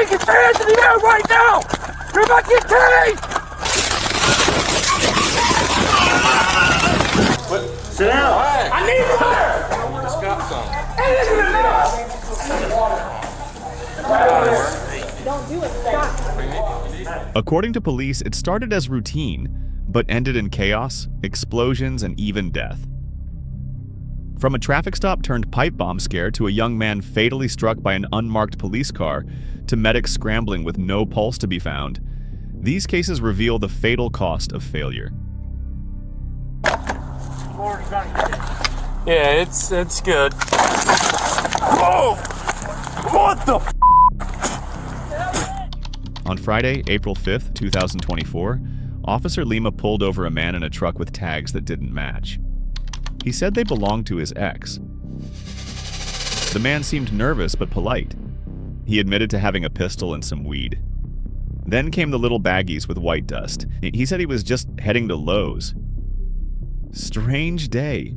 Get your hands in the air right now! You're about to get tased! Sit down. I need water! Just got some. Hey, this is enough! Don't do it. Stop. According to police, it started as routine, but ended in chaos, explosions, and even death. From a traffic stop turned pipe bomb scare to a young man fatally struck by an unmarked police car to medics scrambling with no pulse to be found, these cases reveal the fatal cost of failure. Yeah, it's good. Oh! What the f? On Friday, April 5th, 2024, Officer Lima pulled over a man in a truck with tags that didn't match. He said they belonged to his ex. The man seemed nervous but polite. He admitted to having a pistol and some weed. Then came the little baggies with white dust. He said he was just heading to Lowe's. Strange day.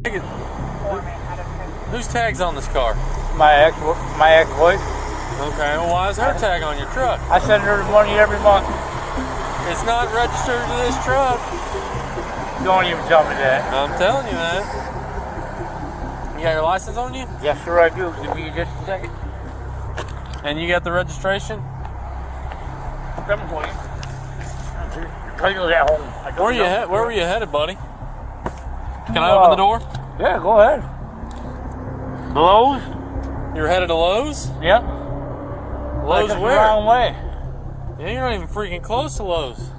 Whose tag's on this car? My ex-wife. Okay, well, why is her tag on your truck? I send her the money every month. It's not registered to this truck. Don't even tell me that. I'm telling you that. You got your license on you? Yes, sir, I do. Give me just a second. And you got the registration? I'm going. Title's at home. Where were you headed, buddy? Can I open the door? Yeah, go ahead. Lowe's? You were headed to Lowe's? Yep. Lowe's That's where? the wrong way. Yeah, you're not even freaking close to Lowe's.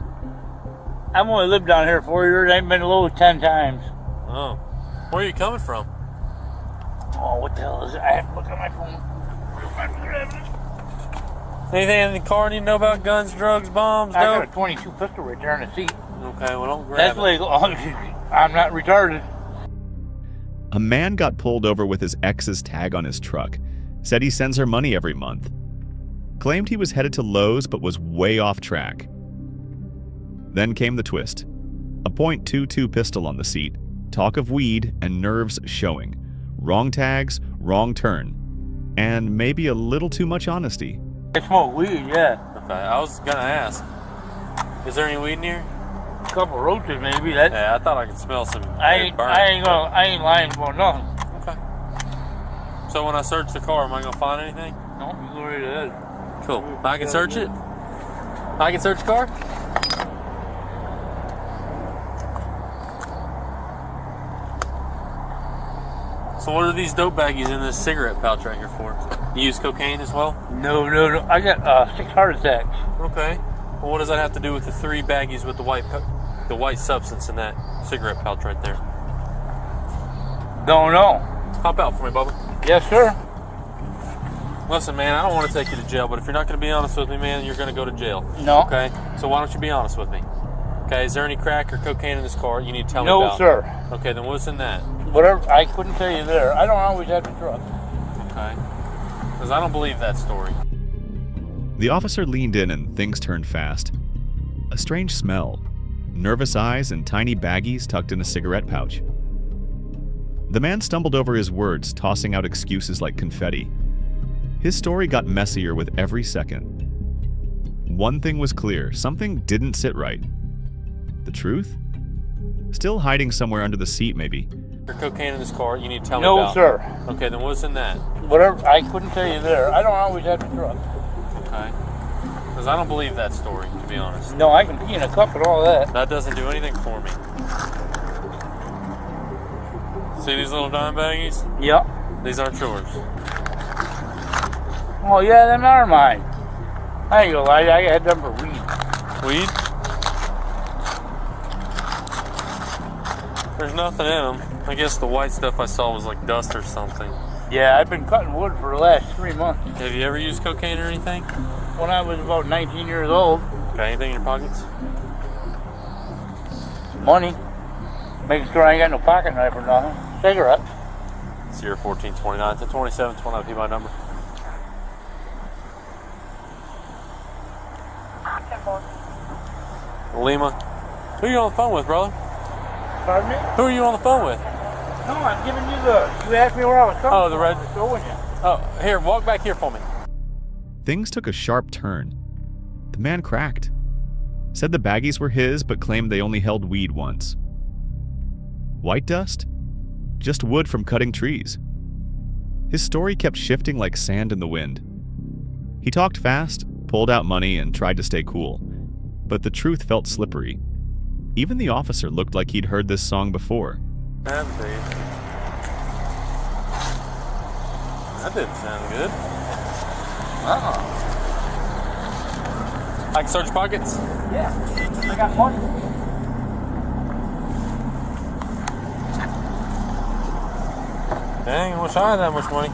I've only lived down here 4 years. I ain't been to Lowe's 10 times. Oh. Where are you coming from? Oh, what the hell is it? I have to look at my phone. Anything in the car you need to know about? Guns, drugs, bombs, I got dope? a 22 pistol right there in the seat. Okay, well, don't grab That's it. legal. I'm not retarded. A man got pulled over with his ex's tag on his truck, said he sends her money every month. Claimed he was headed to Lowe's but was way off track. Then came the twist. A .22 pistol on the seat, talk of weed, and nerves showing. Wrong tags, wrong turn, and maybe a little too much honesty. I smoke weed, yeah. Okay, I was gonna ask. Is there any weed near? A couple roaches, maybe. That Yeah, I thought I could smell some. I ain't lying about nothing. Okay. So when I search the car, am I gonna find anything? No, you go right ahead. Cool. I can search it? I can search the car? So what are these dope baggies in this cigarette pouch right here for? You use cocaine as well? No. I got 6 heart attacks. Okay. Well, what does that have to do with the 3 baggies with the white substance in that cigarette pouch right there? Don't know. Hop out for me, Bubba. Yes, sir. Listen, man, I don't want to take you to jail, but if you're not going to be honest with me, man, you're going to go to jail. No. Okay? So why don't you be honest with me? Okay, is there any crack or cocaine in this car you need to tell me No, about? sir. Okay, then what's in that? Whatever. I couldn't tell you there. I don't always have the truck. Okay. Because I don't believe that story. The officer leaned in and things turned fast. A strange smell, nervous eyes, and tiny baggies tucked in a cigarette pouch. The man stumbled over his words, tossing out excuses like confetti. His story got messier with every second. One thing was clear, something didn't sit right. The truth? Still hiding somewhere under the seat, maybe. Or cocaine in this car you need to tell me No, about? sir. Okay, then what's in that? Whatever. I couldn't tell you there. I don't always have the truck. Okay. Because I don't believe that story, to be honest. No, I can pee in a cup and all that. That doesn't do anything for me. See these little dime baggies? Yep. These aren't yours. Oh, yeah, them are mine. I ain't gonna lie, I had them for weed. Weed? There's nothing in them. I guess the white stuff I saw was like dust or something. Yeah, I've been cutting wood for the last 3 months. Have you ever used cocaine or anything? When I was about 19 years old. Got anything in your pockets? Money. Making sure I ain't got no pocket knife or nothing. Cigarette. It's year 1429 to 2729. Be my number. Lima. Who are you on the phone with, brother? Pardon me? Who are you on the phone with? No, I'm giving you you asked me where I was coming Oh, the red. from. Showing you. Oh, here, walk back here for me. things took a sharp turn. The man cracked. Said the baggies were his, but claimed they only held weed once. White dust? Just wood from cutting trees. His story kept shifting like sand in the wind. He talked fast, pulled out money, and tried to stay cool. But the truth felt slippery. Even the officer looked like he'd heard this song before. That didn't sound good. I can search pockets? Yeah, I got money. Dang, I wish I had that much money.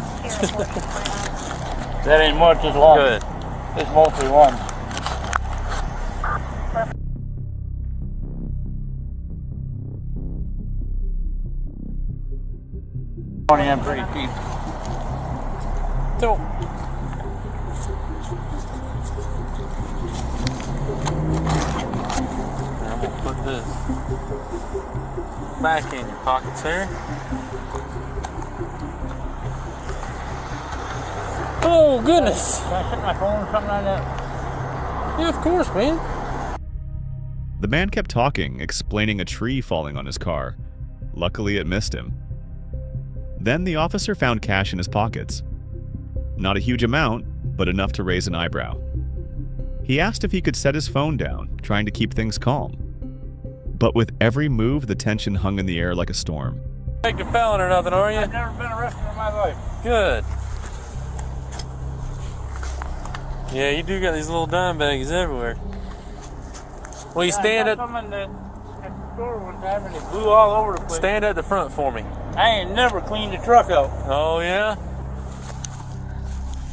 That ain't much, it's long. Good. It's mostly one. Money, I'm pretty cheap. So, I'm gonna put this back in your pockets here. Oh goodness! Can I set my phone or something like that? Yeah, of course, man. The man kept talking, explaining a tree falling on his car. Luckily, it missed him. Then the officer found cash in his pockets. Not a huge amount, but enough to raise an eyebrow. He asked if he could set his phone down, trying to keep things calm. But with every move, the tension hung in the air like a storm. Take a felon or nothing, are you? I've never been arrested in my life. Good. Yeah, you do got these little dime baggies everywhere. Well, you stand at Someone at the store one time and it blew all over the place. stand at the front for me. I ain't never cleaned the truck out. Oh yeah.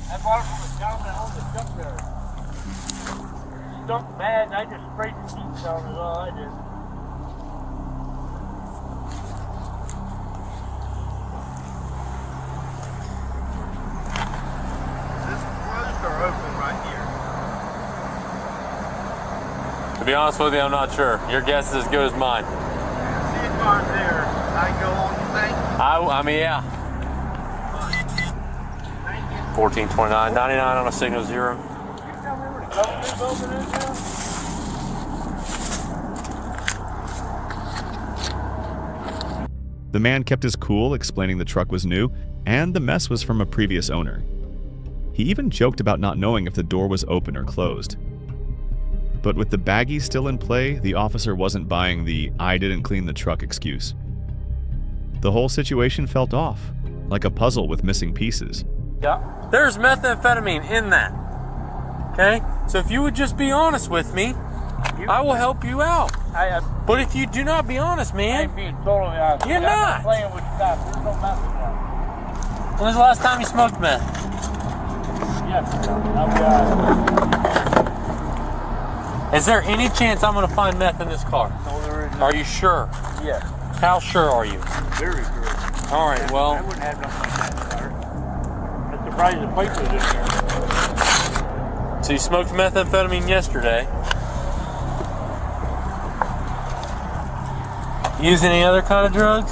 I bought it from a gentleman on the junkyard. Stunk bad, and I just sprayed the seats down, is all I did. This closed or open right here? To be honest with you, I'm not sure. Your guess is as good as mine. See if I'm there. I go on the thing. I mean, yeah. 1429, 99 on a signal 0. You tell me where the government's open is now? The man kept his cool, explaining the truck was new, and the mess was from a previous owner. He even joked about not knowing if the door was open or closed. But with the baggies still in play, the officer wasn't buying the "I didn't clean the truck" excuse. The whole situation felt off, like a puzzle with missing pieces. Yeah. There's methamphetamine in that. Okay? So if you would just be honest with me, I will help you out. But if you do not be honest, I man, ain't being totally honest. You're I'm not. playing with stuff. There's no mess in there. when's the last time you smoked meth? Yes. Is there any chance I'm going to find meth in this car? No, there is not. Are you sure? Yes. How sure are you? Very sure. All right, I well, wouldn't have nothing like that in the car. I'm surprised the pipe was in there. so you smoked methamphetamine yesterday. Use any other kind of drugs?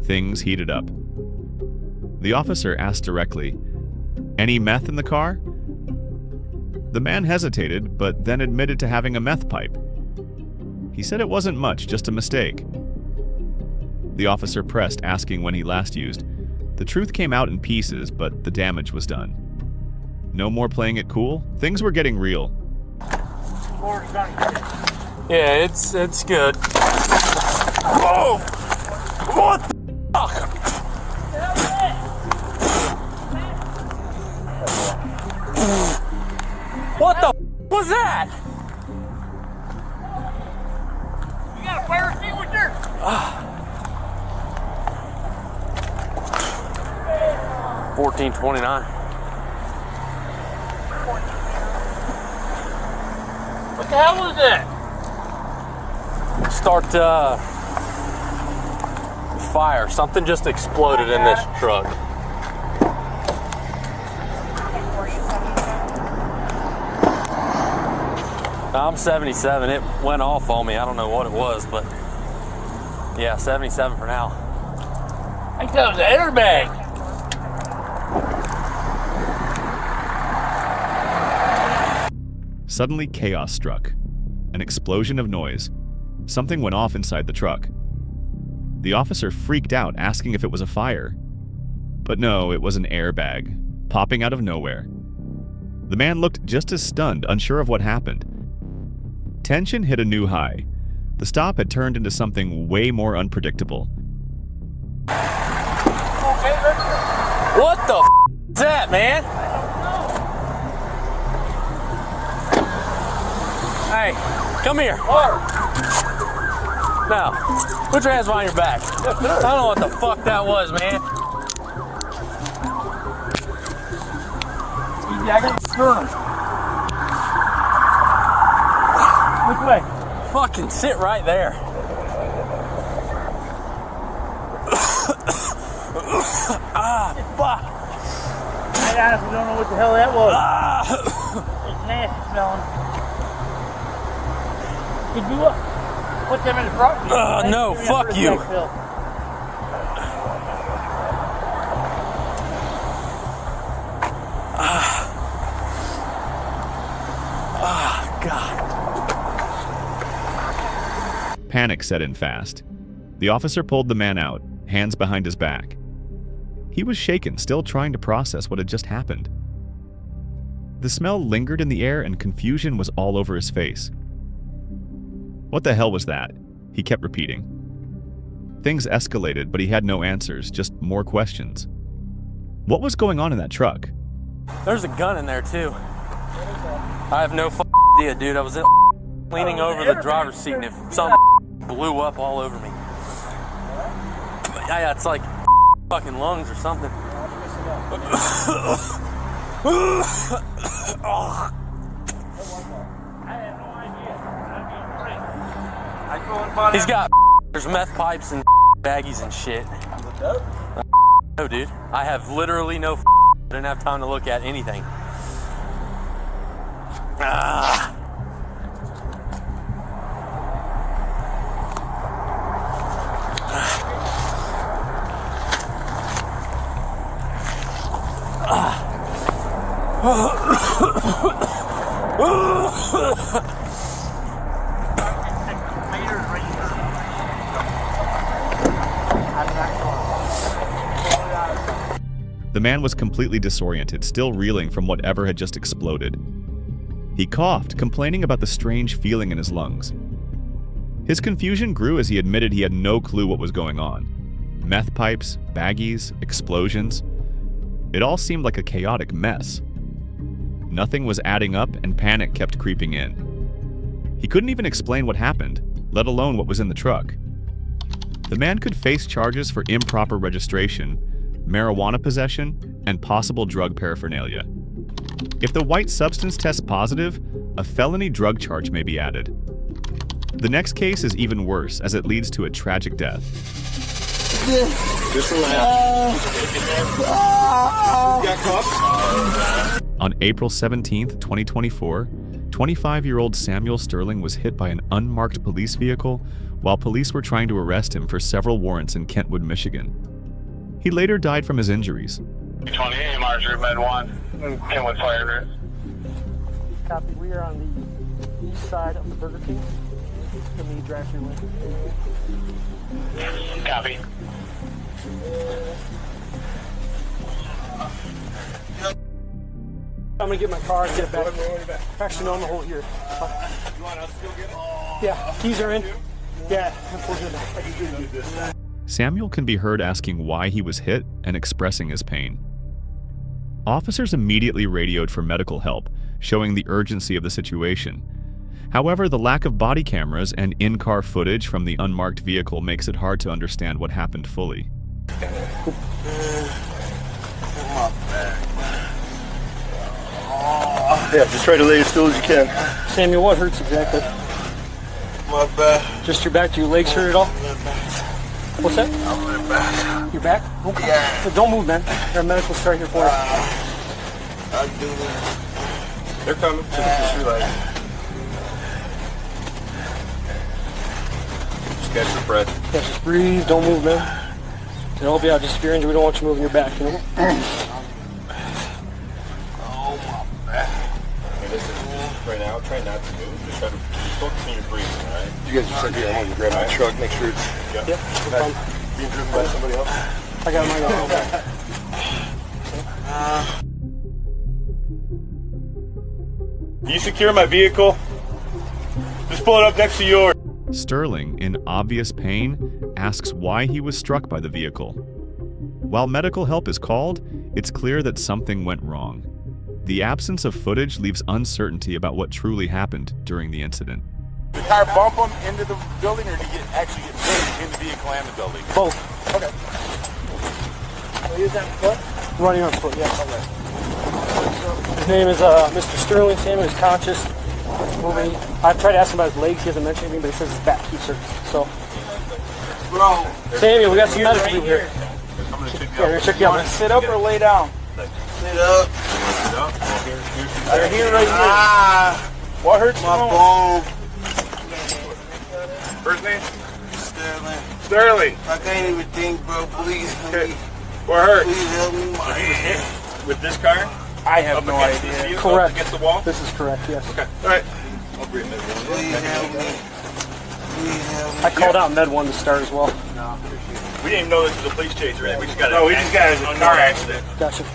Things heated up. The officer asked directly, "Any meth in the car?" The man hesitated, but then admitted to having a meth pipe. He said it wasn't much, just a mistake. The officer pressed, asking when he last used. The truth came out in pieces, but the damage was done. No more playing it cool. Things were getting real. Yeah, it's good. Whoa! What the fuck? What the was that? You got a fire extinguisher? 1429. What the hell was that? Start fire. Something just exploded in this truck. I'm 77. It went off on me. I don't know what it was, but yeah, 77 for now. I think that was an airbag. Suddenly, chaos struck. An explosion of noise. Something went off inside the truck. The officer freaked out, asking if it was a fire. But no, it was an airbag, popping out of nowhere. The man looked just as stunned, unsure of what happened. Tension hit a new high. The stop had turned into something way more unpredictable. What the is that, man? Hey, come here. Now, put your hands behind your back. I don't know what the fuck that was, man. Yeah, I got the sternum. Which way? Fucking sit right there. Fuck. I honestly don't know what the hell that was. It's nasty smelling. Could you put them in the front? No, fuck you. God. Panic set in fast. The officer pulled the man out, hands behind his back. He was shaken, still trying to process what had just happened. The smell lingered in the air and confusion was all over his face. What the hell was that? He kept repeating. Things escalated, but he had no answers, just more questions. What was going on in that truck? There's a gun in there, too. I have no idea, dude. I was leaning over the driver's seat, and if something blew up all over me. Yeah, it's like fucking lungs or something. He's got there's meth pipes and baggies and shit. No, dude. I have literally no I didn't have time to look at anything. The man was completely disoriented, still reeling from whatever had just exploded. He coughed, complaining about the strange feeling in his lungs. His confusion grew as he admitted he had no clue what was going on. Meth pipes, baggies, explosions. It all seemed like a chaotic mess. Nothing was adding up and panic kept creeping in. He couldn't even explain what happened, let alone what was in the truck. The man could face charges for improper registration, marijuana possession, and possible drug paraphernalia. If the white substance tests positive, a felony drug charge may be added. The next case is even worse as it leads to a tragic death. Just relax. Got cuffs? On April 17, 2024, 25-year-old Samuel Sterling was hit by an unmarked police vehicle while police were trying to arrest him for several warrants in Kentwood, Michigan. He later died from his injuries. 20 AMR Group Med 1, Kentwood Fire Group. Copy. We are on the east side of the Burger King. The meat drive-thru lane. Copy. I'm gonna get my car and get it back. Actually, no, I'm gonna hold it here. You want us to go get Yeah, keys are in. Yeah, unfortunately. Samuel can be heard asking why he was hit and expressing his pain. Officers immediately radioed for medical help, showing the urgency of the situation. However, the lack of body cameras and in-car footage from the unmarked vehicle makes it hard to understand what happened fully. Yeah, just try to lay as still as you can. Samuel, what hurts exactly? My back. Just your back? Do your legs hurt at all? What's that? My back. Your back? Okay. Yeah. So don't move, man. Our medical start here for you. I do that. They're coming. Just catch your breath. Yeah, just breathe. Don't move, man. They'll help you out. Just if you're injured, we don't want you moving your back, you know? right now. Try not to move. Just try to focus on your breathing, all right? You guys just said here, I'm gonna grab my truck, make sure it's Being driven by somebody else. I got my Can you secure my vehicle? Just pull it up next to yours. Sterling, in obvious pain, asks why he was struck by the vehicle. While medical help is called, it's clear that something went wrong. The absence of footage leaves uncertainty about what truly happened during the incident. Did the car bump him into the building, or did he actually get hit in the vehicle and the building? Both. Okay. Is that foot? Running on foot, yeah. His name is Mr. Sterling. Samuel is conscious. Moving. I've tried to ask him about his legs. He hasn't mentioned anything, but he says his back keeps hurting. So, Bro. Samuel, we got some medical people here. I'm going to check Yeah, we're gonna check you out. Sit up or lay down? Sit up. They're here right here. What hurts my bone. First name? Sterling. Sterling. I can't even think, bro. Please help me. What hurt? Please help me. With this car? I have no idea. Correct. Against the wall? This is correct, yes. Okay. All right. Please help me. Please help me. I called out Med 1 to start as well. We didn't even know this was a police chase or anything. We just got a car accident. Gotcha.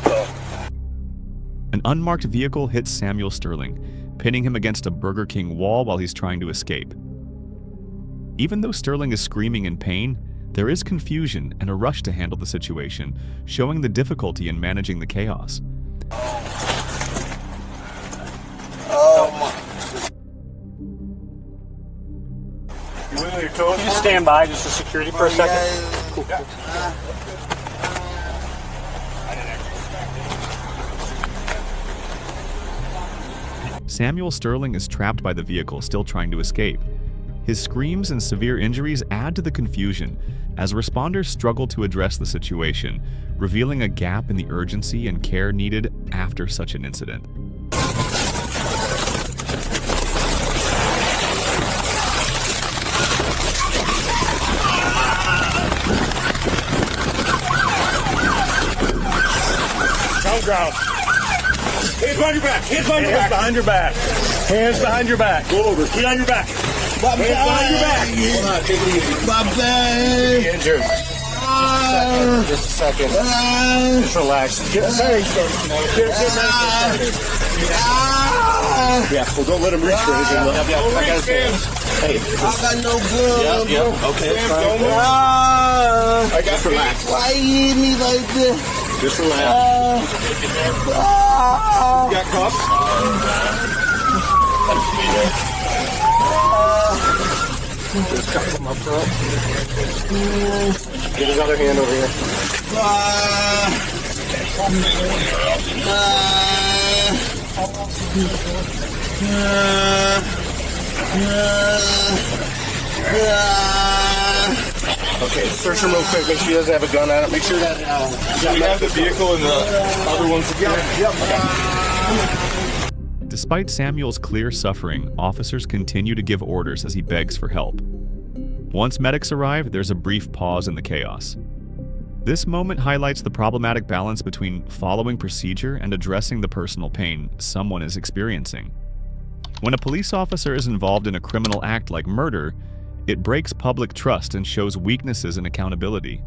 An unmarked vehicle hits Samuel Sterling, pinning him against a Burger King wall while he's trying to escape. Even though Sterling is screaming in pain, there is confusion and a rush to handle the situation, showing the difficulty in managing the chaos. Oh my. You wiggle your toes? Can you just stand by just for security for a second? Cool. Samuel Sterling is trapped by the vehicle, still trying to escape. His screams and severe injuries add to the confusion as responders struggle to address the situation, revealing a gap in the urgency and care needed after such an incident. Ground. Hands behind your back. Hands behind your back. Behind your back. Hands behind your back. Go over. Get on your back. My Hands behind your back. Hold on. Take it easy. My bad. Injured. Just a second. Just relax. Get started. Yeah. Well, don't let him reach for anything. I got Hey. I got no blood. Yep. Okay. I got relax. Why you hit me like this? Just relax. You got cuffs? Just cuffs him up front. Get his other hand over here. Okay, search him real quick. Make sure he doesn't have a gun on it. Make sure that we have the vehicle and the other ones. Yep. Despite Samuel's clear suffering, officers continue to give orders as he begs for help. Once medics arrive, there's a brief pause in the chaos. This moment highlights the problematic balance between following procedure and addressing the personal pain someone is experiencing. When a police officer is involved in a criminal act like murder, it breaks public trust and shows weaknesses in accountability.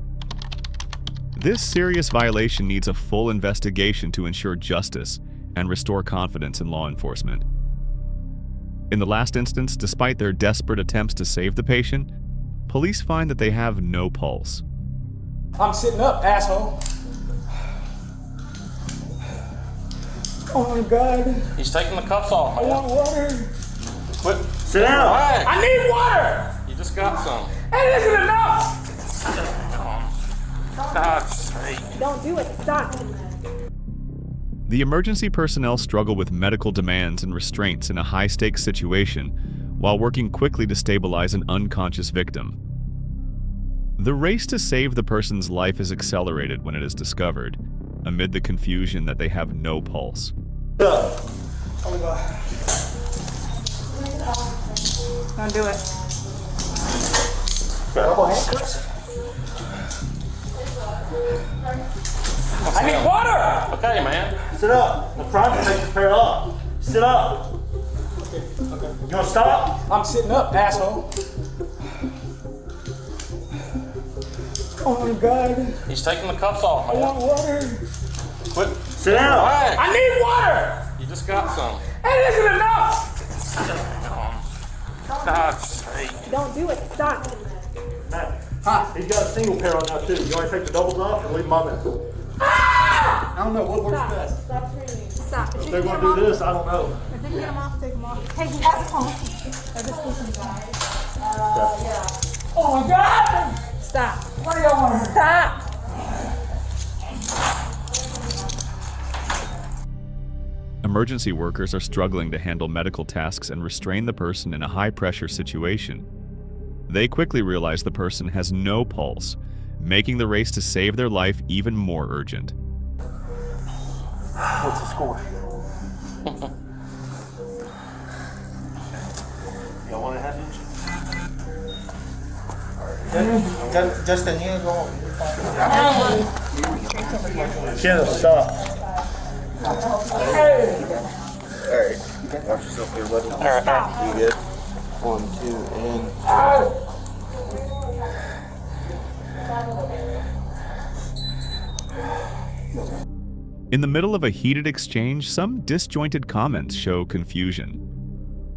This serious violation needs a full investigation to ensure justice and restore confidence in law enforcement. In the last instance, despite their desperate attempts to save the patient, police find that they have no pulse. I'm sitting up, asshole. Oh my God. He's taking the cuffs off. I want water. Quit. Sit down. I need water. You just got some. It isn't enough. God's sake. Don't do it. Stop. The emergency personnel struggle with medical demands and restraints in a high-stakes situation while working quickly to stabilize an unconscious victim. The race to save the person's life is accelerated when it is discovered, amid the confusion that they have no pulse. Oh my God. Don't do it. I need water. Okay, man. Sit up. I'm trying to take this pair off. Sit up. You gonna stop? I'm sitting up, asshole. Oh my God. He's taking the cuffs off, I man. want water. Quit. Sit down. Hey, I need water. you just got some. That isn't enough. God's sake. Don't do it. Stop. He's got a single pair on now too. You want to take the doubles off and leave them on there? I don't know what works Stop. best. Stop screaming. Stop. If If you they're can going get to them do this, I don't know. off, if they can get them off, take them off. Hey, you have it home. Or just listen. Oh my God. Stop. What do y'all want? Stop. Emergency workers are struggling to handle medical tasks and restrain the person in a high-pressure situation. They quickly realize the person has no pulse, making the race to save their life even more urgent. What's the score? Y'all want to have each? Justin, you go. Chill, stop. Hey. Alright. Watch yourself here, buddy. Alright. You good? 1, 2, and... In the middle of a heated exchange, some disjointed comments show confusion.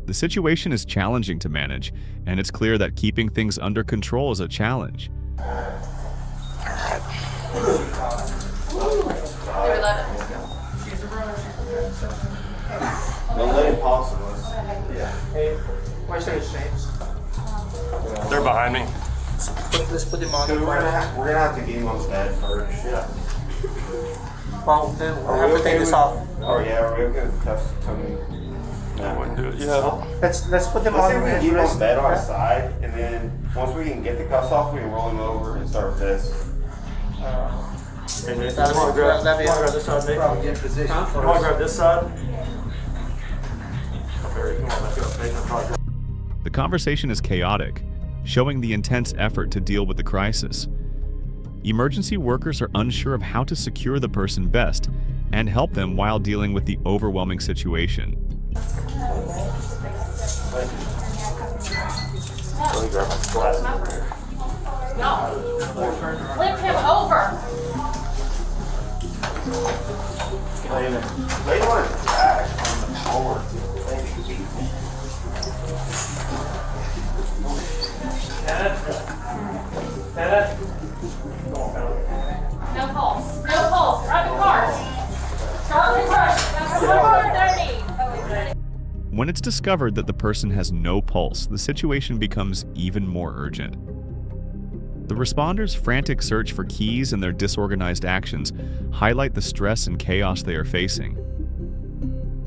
The situation is challenging to manage, and it's clear that keeping things under control is a challenge. Don't let it pause us. Hey, why should I change? They're behind me. Let's put them on So the we're gonna have to get him on bed first. Yeah. Well, then we'll have to take this off. Oh yeah, we're gonna cuff Tony. I wouldn't do it yet. Let's put them Let's on see the if we can keep him wrist. on bed on his side, and then once we can get the cuffs off, we can roll him over and start with this. That'd be grab this side, Nick. Probably get position. You want to grab this side? Barry, come on, let's go. Nathan, probably grab- The conversation is chaotic, showing the intense effort to deal with the crisis. Emergency workers are unsure of how to secure the person best and help them while dealing with the overwhelming situation. Flip him over. They want to drag on the floor. No pulse. No pulse. Grab the cart. Start the rush. That's what their knee. When it's discovered that the person has no pulse, the situation becomes even more urgent. The responders' frantic search for keys and their disorganized actions highlight the stress and chaos they are facing.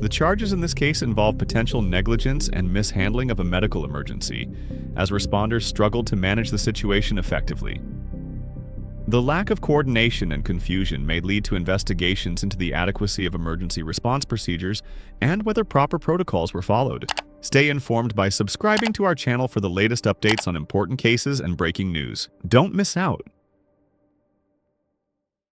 The charges in this case involve potential negligence and mishandling of a medical emergency, as responders struggle to manage the situation effectively. The lack of coordination and confusion may lead to investigations into the adequacy of emergency response procedures and whether proper protocols were followed. Stay informed by subscribing to our channel for the latest updates on important cases and breaking news. Don't miss out.